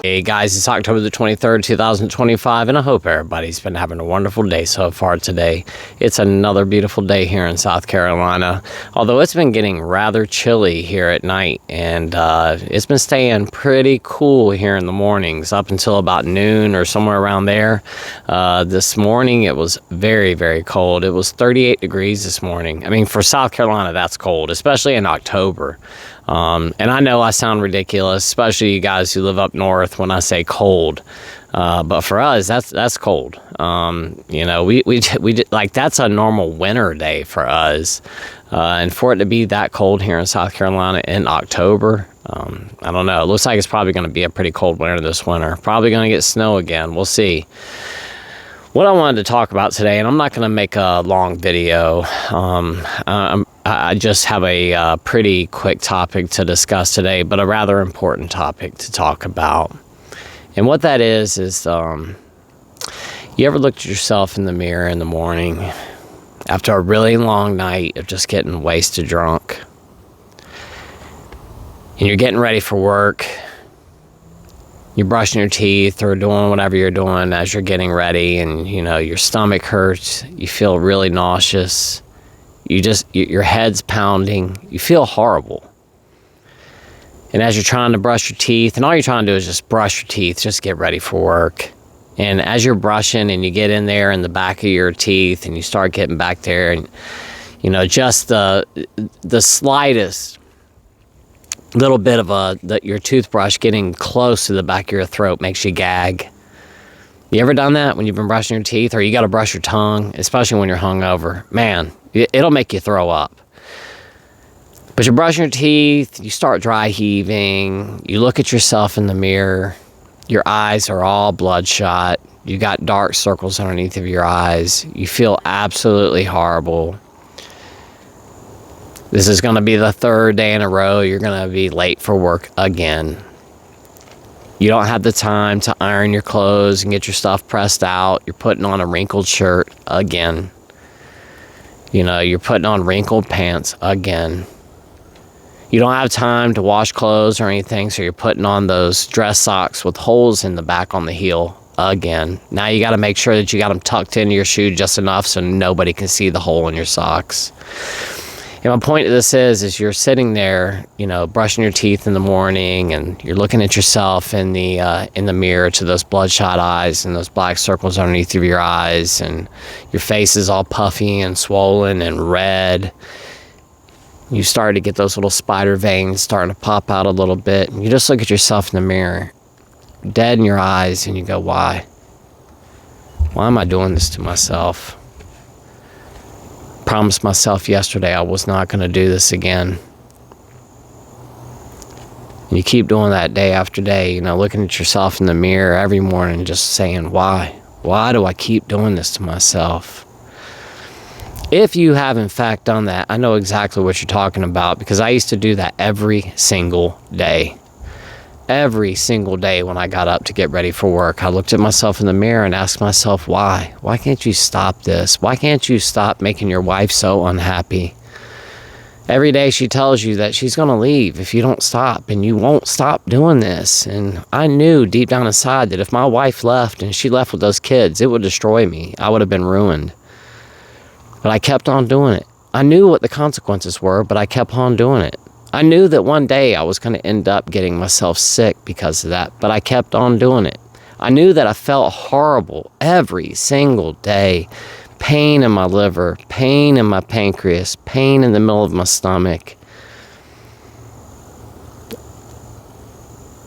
Hey guys, it's October the 23rd, 2025, and I hope everybody's been having a wonderful day so far today. It's another beautiful day here in South Carolina, although it's been getting rather chilly here at night, and it's been staying pretty cool here in the mornings up until about noon or somewhere around there. This morning it was very, very cold. It was 38 degrees this morning. I mean, for South Carolina, that's cold, especially in October. And I know I sound ridiculous, especially you guys who live up north when I say cold. But for us, that's cold. You know, we like that's a normal winter day for us. And for it to be that cold here in South Carolina in October, I don't know. It looks like it's probably going to be a pretty cold winter this winter. Probably going to get snow again. We'll see. What I wanted to talk about today, and I'm not going to make a long video. I just have a pretty quick topic to discuss today, but a rather important topic to talk about. And what that is you ever looked at yourself in the mirror in the morning after a really long night of just getting wasted drunk, and you're getting ready for work, you're brushing your teeth or doing whatever you're doing as you're getting ready, and you know your stomach hurts, you feel really nauseous, your head's pounding, you feel horrible. And as you're trying to brush your teeth, and all you're trying to do is just brush your teeth, just get ready for work. And as you're brushing and you get in there in the back of your teeth and you start getting back there, and you know, just the slightest little bit of your toothbrush getting close to the back of your throat makes you gag. You ever done that when you've been brushing your teeth, or you got to brush your tongue, especially when you're hungover? Man, it'll make you throw up. But you're brushing your teeth, you start dry heaving, you look at yourself in the mirror, your eyes are all bloodshot, you got dark circles underneath of your eyes, you feel absolutely horrible. This is going to be the third day in a row you're going to be late for work again. You don't have the time to iron your clothes and get your stuff pressed out. You're putting on a wrinkled shirt again. You know, you're putting on wrinkled pants again. You don't have time to wash clothes or anything, so you're putting on those dress socks with holes in the back on the heel again. Now you got to make sure that you got them tucked into your shoe just enough so nobody can see the hole in your socks. And my point of this is you're sitting there, you know, brushing your teeth in the morning, and you're looking at yourself in the mirror to those bloodshot eyes and those black circles underneath of your eyes, and your face is all puffy and swollen and red. You start to get those little spider veins starting to pop out a little bit, and you just look at yourself in the mirror, dead in your eyes, and you go, why? Why am I doing this to myself? Promised myself yesterday I was not going to do this again. And you keep doing that day after day, you know, looking at yourself in the mirror every morning, just saying, why? Why do I keep doing this to myself? If you have in fact done that, I know exactly what you're talking about, because I used to do that every single day. Every single day when I got up to get ready for work, I looked at myself in the mirror and asked myself, why? Why can't you stop this? Why can't you stop making your wife so unhappy? Every day she tells you that she's going to leave if you don't stop, and you won't stop doing this. And I knew deep down inside that if my wife left and she left with those kids, it would destroy me. I would have been ruined. But I kept on doing it. I knew what the consequences were, but I kept on doing it. I knew that one day I was going to end up getting myself sick because of that, but I kept on doing it. I knew that I felt horrible every single day. Pain in my liver, pain in my pancreas, pain in the middle of my stomach.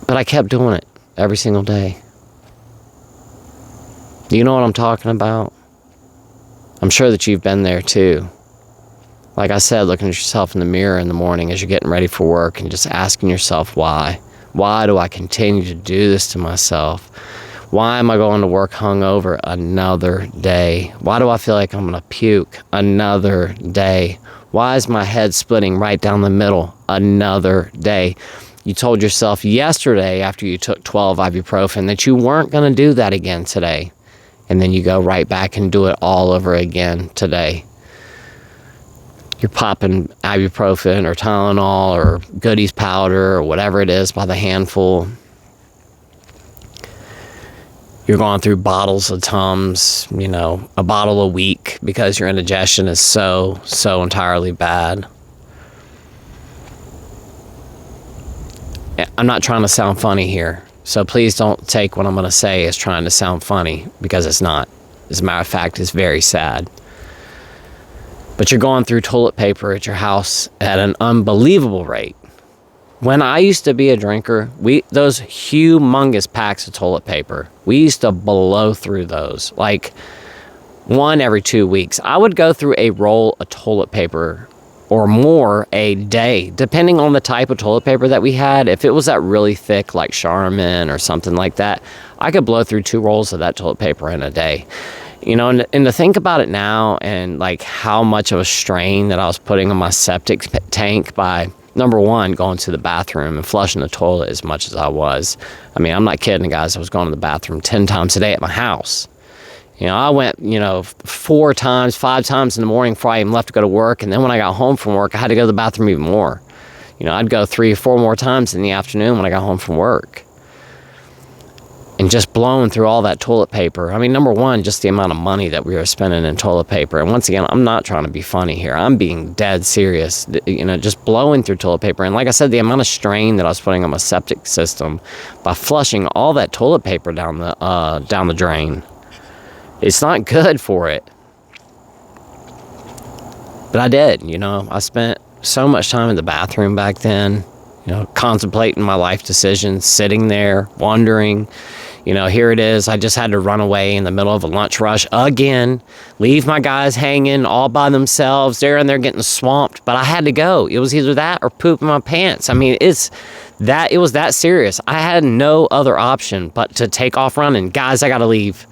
But I kept doing it every single day. Do you know what I'm talking about? I'm sure that you've been there too. Like I said, looking at yourself in the mirror in the morning as you're getting ready for work and just asking yourself why. Why do I continue to do this to myself? Why am I going to work hungover another day? Why do I feel like I'm going to puke another day? Why is my head splitting right down the middle another day? You told yourself yesterday after you took 12 ibuprofen that you weren't going to do that again today. And then you go right back and do it all over again today. you're popping ibuprofen or Tylenol or Goodies powder or whatever it is by the handful. You're going through bottles of Tums, a bottle a week because your indigestion is so entirely bad. I'm not trying to sound funny here, so please don't take what I'm going to say as trying to sound funny, because it's not. As a matter of fact, it's very sad. But you're going through toilet paper at your house at an unbelievable rate. When I used to be a drinker, those humongous packs of toilet paper, we used to blow through those, like one every 2 weeks. I would go through a roll of toilet paper or more a day, depending on the type of toilet paper that we had. If it was that really thick, like Charmin or something like that, I could blow through 2 rolls of that toilet paper in a day. And to think about it now, and like how much of a strain that I was putting on my septic tank by, number one, going to the bathroom and flushing the toilet as much as I was. I mean, I'm not kidding, guys. I was going to the bathroom 10 times a day at my house. I went, 4 times, 5 times in the morning before I even left to go to work. And then when I got home from work, I had to go to the bathroom even more. I'd go 3 or 4 more times in the afternoon when I got home from work. And just blowing through all that toilet paper. I mean, number one, just the amount of money that we were spending in toilet paper. And once again, I'm not trying to be funny here. I'm being dead serious. Just blowing through toilet paper. And like I said, the amount of strain that I was putting on my septic system by flushing all that toilet paper down the drain. It's not good for it. But I did, I spent so much time in the bathroom back then, contemplating my life decisions, sitting there, wondering, here it is. I just had to run away in the middle of a lunch rush again, leave my guys hanging all by themselves. They're in there getting swamped, but I had to go. It was either that or poop in my pants. I mean, it was that serious. I had no other option but to take off running. Guys, I got to leave.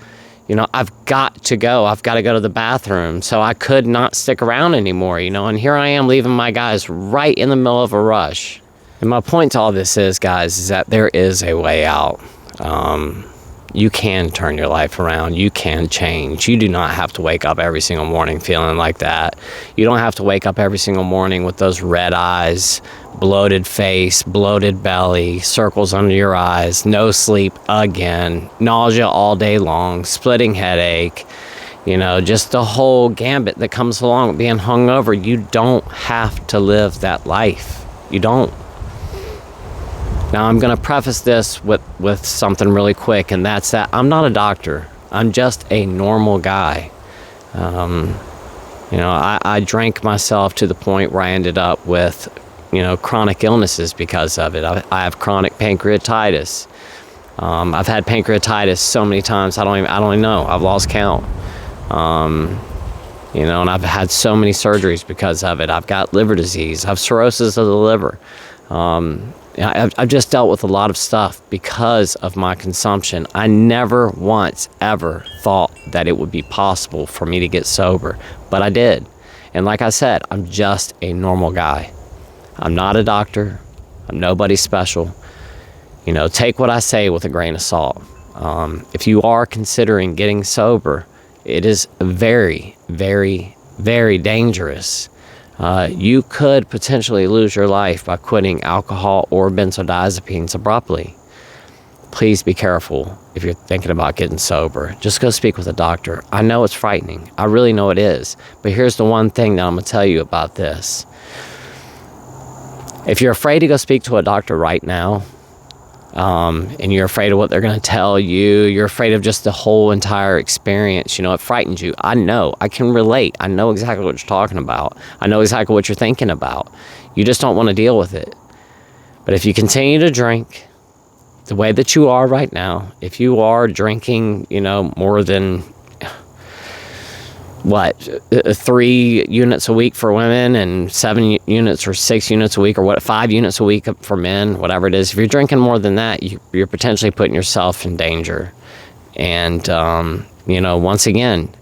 I've got to go. I've got to go to the bathroom. So I could not stick around anymore, and here I am leaving my guys right in the middle of a rush. And my point to all this is, guys, is that there is a way out. You can turn your life around. You can change. You do not have to wake up every single morning feeling like that. You don't have to wake up every single morning with those red eyes, bloated face, bloated belly, circles under your eyes, no sleep again, nausea all day long, splitting headache, just the whole gambit that comes along with being hungover. You don't have to live that life. You don't. Now, I'm going to preface this with something really quick, and that's that I'm not a doctor. I'm just a normal guy. I drank myself to the point where I ended up with, chronic illnesses because of it. I have chronic pancreatitis. I've had pancreatitis so many times, I don't even know. I've lost count. And I've had so many surgeries because of it. I've got liver disease. I have cirrhosis of the liver. I've just dealt with a lot of stuff because of my consumption. I never once ever thought that it would be possible for me to get sober, but I did. And like I said, I'm just a normal guy. I'm not a doctor. I'm nobody special. Take what I say with a grain of salt. If you are considering getting sober, it is very, very, very dangerous. You could potentially lose your life by quitting alcohol or benzodiazepines abruptly. Please be careful if you're thinking about getting sober. Just go speak with a doctor. I know it's frightening. I really know it is. But here's the one thing that I'm going to tell you about this. If you're afraid to go speak to a doctor right now, and you're afraid of what they're going to tell you, you're afraid of just the whole entire experience, it frightens you. I know. I can relate. I know exactly what you're talking about. I know exactly what you're thinking about. You just don't want to deal with it. But if you continue to drink the way that you are right now, if you are drinking, more than 3 units a week for women and 7 units or 6 units a week, or 5 units a week for men, whatever it is. If you're drinking more than that, you're potentially putting yourself in danger. And, once again,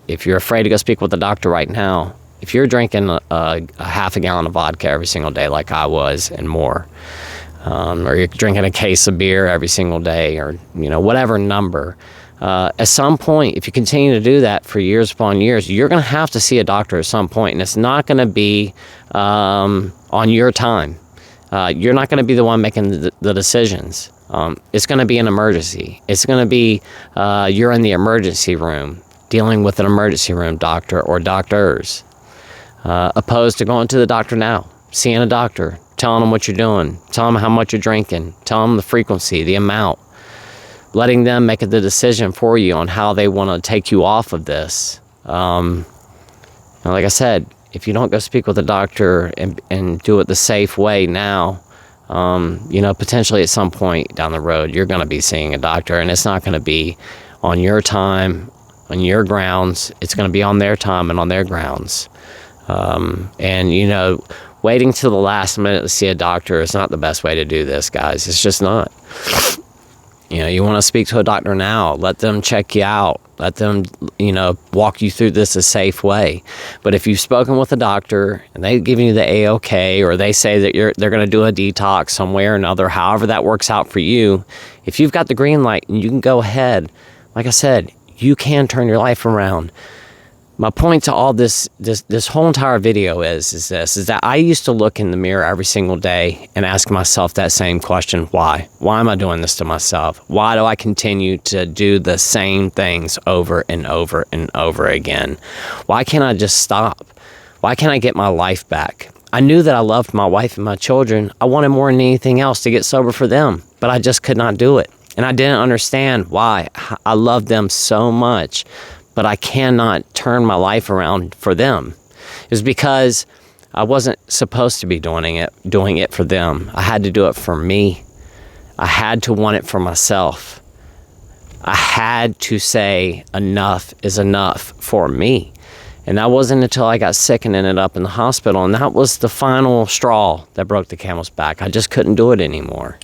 if you're afraid to go speak with the doctor right now, if you're drinking a half a gallon of vodka every single day like I was and more, or you're drinking a case of beer every single day, or, whatever number, At some point, if you continue to do that for years upon years, you're going to have to see a doctor at some point, and it's not going to be on your time. You're not going to be the one making the decisions. It's going to be an emergency. It's going to be you're in the emergency room dealing with an emergency room doctor or doctors, opposed to going to the doctor now, seeing a doctor, telling them what you're doing, telling them how much you're drinking, telling them the frequency, the amount, letting them make the decision for you on how they want to take you off of this. And like I said, if you don't go speak with a doctor and do it the safe way now, potentially at some point down the road, you're going to be seeing a doctor, and it's not going to be on your time, on your grounds. It's going to be on their time and on their grounds. Waiting till the last minute to see a doctor is not the best way to do this, guys. It's just not. You want to speak to a doctor now. Let them check you out. Let them, walk you through this a safe way. But if you've spoken with a doctor and they give you the A-OK, or they say that they're going to do a detox some way or another, however that works out for you, if you've got the green light and you can go ahead, like I said, you can turn your life around. My point to all this whole entire video is that I used to look in the mirror every single day and ask myself that same question: why? Why am I doing this to myself? Why do I continue to do the same things over and over and over again? Why can't I just stop? Why can't I get my life back? I knew that I loved my wife and my children. I wanted more than anything else to get sober for them, but I just could not do it. And I didn't understand why. I loved them so much, but I cannot turn my life around for them. It was because I wasn't supposed to be doing it for them. I had to do it for me. I had to want it for myself. I had to say enough is enough for me. And that wasn't until I got sick and ended up in the hospital. And that was the final straw that broke the camel's back. I just couldn't do it anymore.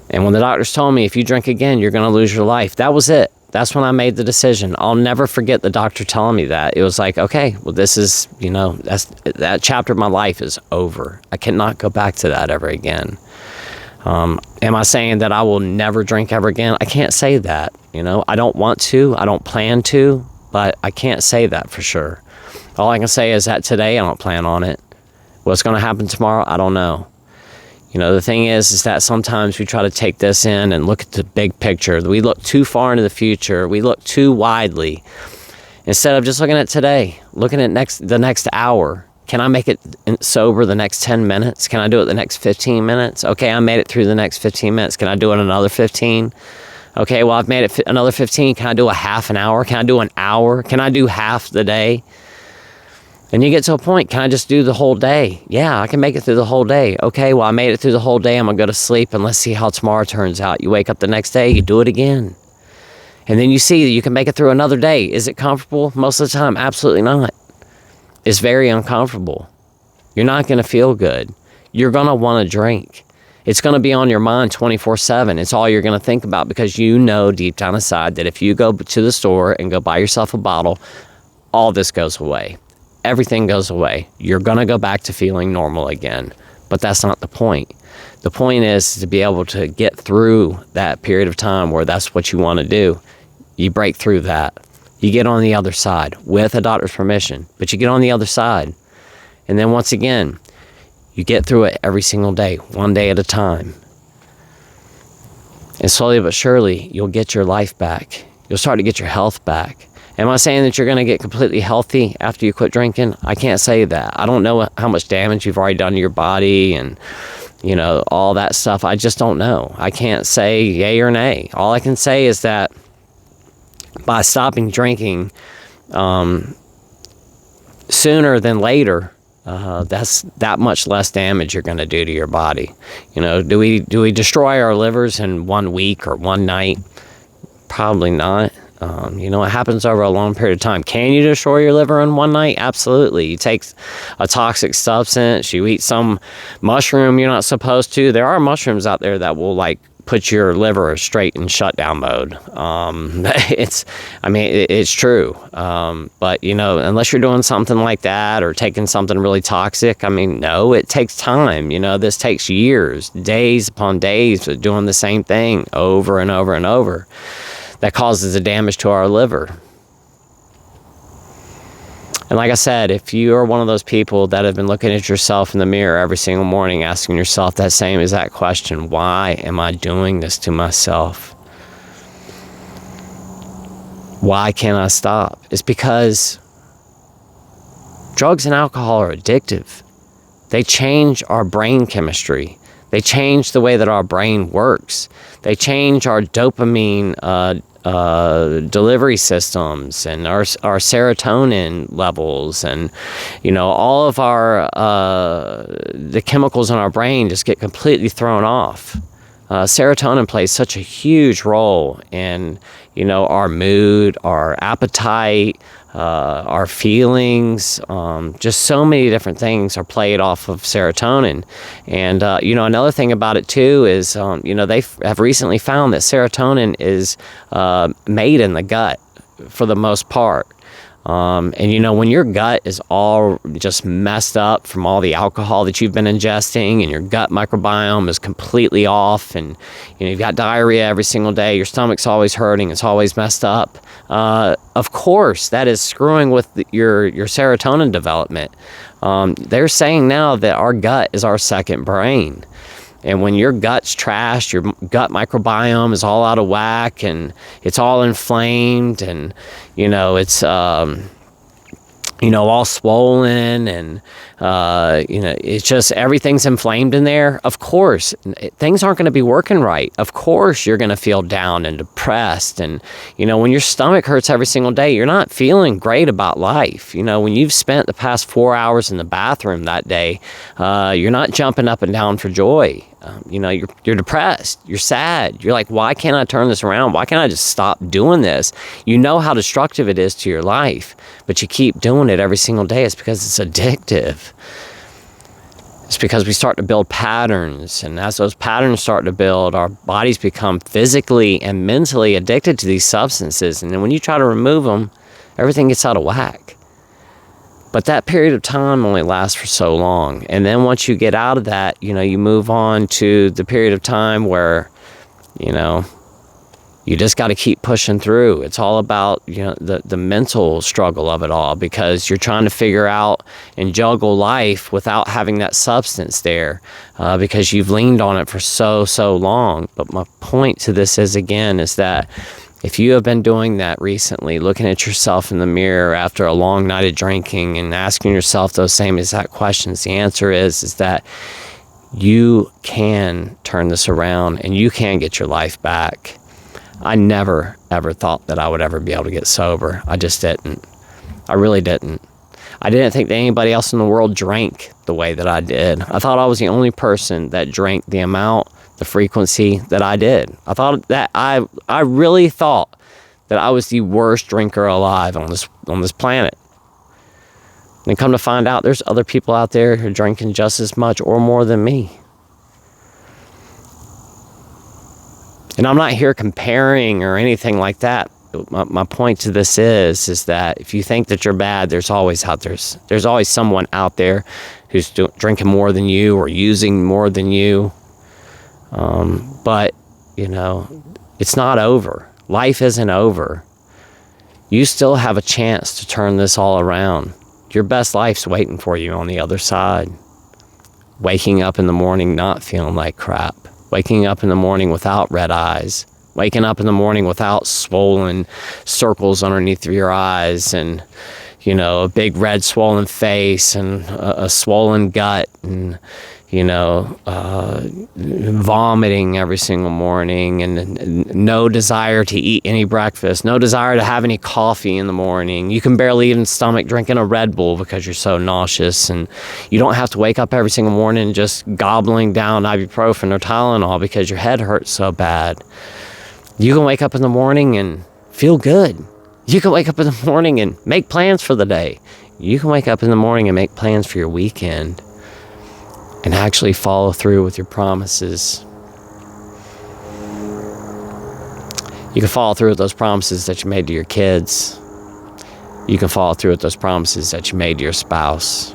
And when the doctors told me, if you drink again, you're going to lose your life, that was it. That's when I made the decision. I'll never forget the doctor telling me that. It was like, okay, well, this is, that chapter of my life is over. I cannot go back to that ever again. Am I saying that I will never drink ever again? I can't say that. I don't want to. I don't plan to, but I can't say that for sure. All I can say is that today I don't plan on it. What's going to happen tomorrow, I don't know. The thing is that sometimes we try to take this in and look at the big picture. We look too far into the future. We look too widely. Instead of just looking at today, looking at the next hour. Can I make it sober the next 10 minutes? Can I do it the next 15 minutes? Okay, I made it through the next 15 minutes. Can I do it another 15? Okay, well, I've made it another 15. Can I do a half an hour? Can I do an hour? Can I do half the day? And you get to a point, can I just do the whole day? Yeah, I can make it through the whole day. Okay, well, I made it through the whole day. I'm going to go to sleep, and let's see how tomorrow turns out. You wake up the next day, you do it again. And then you see that you can make it through another day. Is it comfortable? Most of the time, absolutely not. It's very uncomfortable. You're not going to feel good. You're going to want to drink. It's going to be on your mind 24/7. It's all you're going to think about, because you know deep down inside that if you go to the store and go buy yourself a bottle, all this goes away. Everything goes away. You're going to go back to feeling normal again. But that's not the point. The point is to be able to get through that period of time where that's what you want to do. You break through that. You get on the other side with a doctor's permission, but you get on the other side. And then once again, you get through it every single day, one day at a time. And slowly but surely, you'll get your life back. You'll start to get your health back. Am I saying that you're going to get completely healthy after you quit drinking? I can't say that. I don't know how much damage you've already done to your body and, all that stuff. I just don't know. I can't say yay or nay. All I can say is that by stopping drinking sooner than later, that's that much less damage you're going to do to your body. Do we destroy our livers in 1 week or one night? Probably not. It happens over a long period of time. Can you destroy your liver in one night? Absolutely. You take a toxic substance, you eat some mushroom you're not supposed to. There are mushrooms out there that will put your liver straight in shutdown mode. It's true. But unless you're doing something like that or taking something really toxic, no, it takes time. This takes years, days upon days of doing the same thing over and over and over. that causes the damage to our liver. And like I said, if you are one of those people that have been looking at yourself in the mirror every single morning, asking yourself that same exact question, why am I doing this to myself? Why can't I stop? It's because drugs and alcohol are addictive. They change our brain chemistry. They change the way that our brain works. They change our dopamine delivery systems and our serotonin levels, and all of our the chemicals in our brain just get completely thrown off. Serotonin plays such a huge role in our mood, our appetite, our feelings. Just so many different things are played off of serotonin. And another thing about it too is they have recently found that serotonin is made in the gut for the most part. And when your gut is all just messed up from all the alcohol that you've been ingesting, and your gut microbiome is completely off, and you've got diarrhea every single day, your stomach's always hurting, it's always messed up, of course that is screwing with your serotonin development. They're saying now that our gut is our second brain. And when your gut's trashed, your gut microbiome is all out of whack, and it's all inflamed, and it's all swollen, and it's just everything's inflamed in there. Of course, things aren't going to be working right. Of course, you're going to feel down and depressed, and when your stomach hurts every single day, you're not feeling great about life. When you've spent the past 4 hours in the bathroom that day, you're not jumping up and down for joy. You're depressed, you're sad, you're like, why can't I turn this around? Why can't I just stop doing this? You know how destructive it is to your life, but you keep doing it every single day. It's because it's addictive. It's because we start to build patterns, and as those patterns start to build, our bodies become physically and mentally addicted to these substances, and then when you try to remove them, everything gets out of whack. But that period of time only lasts for so long. And then once you get out of that, you move on to the period of time where, you just got to keep pushing through. It's all about, the mental struggle of it all, because you're trying to figure out and juggle life without having that substance there, because you've leaned on it for so long. But my point to this is that if you have been doing that recently, looking at yourself in the mirror after a long night of drinking and asking yourself those same exact questions, the answer is that you can turn this around and you can get your life back. I never, ever thought that I would ever be able to get sober. I just didn't. I really didn't. I didn't think that anybody else in the world drank the way that I did. I thought I was the only person that drank the amount, the frequency that I did. I thought that I really thought that I was the worst drinker alive on this planet. And come to find out, there's other people out there who are drinking just as much or more than me. And I'm not here comparing or anything like that. My point to this is that if you think that you're bad, there's always someone out there who's drinking more than you or using more than you. But it's not over. Life isn't over. You still have a chance to turn this all around. Your best life's waiting for you on the other side. Waking up in the morning not feeling like crap. Waking up in the morning without red eyes. Waking up in the morning without swollen circles underneath your eyes, and a big red swollen face, and a swollen gut, and vomiting every single morning, and no desire to eat any breakfast, no desire to have any coffee in the morning. You can barely even stomach drinking a Red Bull because you're so nauseous, and you don't have to wake up every single morning just gobbling down ibuprofen or Tylenol because your head hurts so bad. You can wake up in the morning and feel good. You can wake up in the morning and make plans for the day. You can wake up in the morning and make plans for your weekend and actually follow through with your promises. You can follow through with those promises that you made to your kids. You can follow through with those promises that you made to your spouse.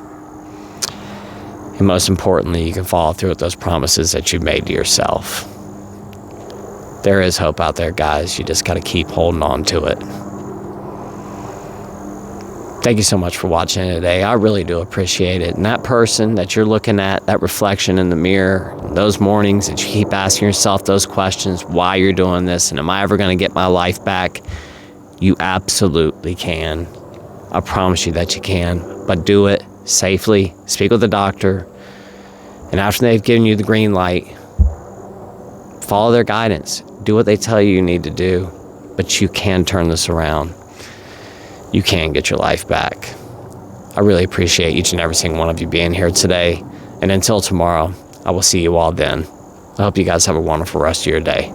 And most importantly, you can follow through with those promises that you made to yourself. There is hope out there, guys. You just got to keep holding on to it. Thank you so much for watching today. I really do appreciate it. And that person that you're looking at, that reflection in the mirror, those mornings that you keep asking yourself those questions, why you're doing this, and am I ever going to get my life back? You absolutely can. I promise you that you can. But do it safely. Speak with the doctor. And after they've given you the green light, follow their guidance. Do what they tell you need to do. But you can turn this around. You can get your life back. I really appreciate each and every single one of you being here today. And until tomorrow, I will see you all then. I hope you guys have a wonderful rest of your day.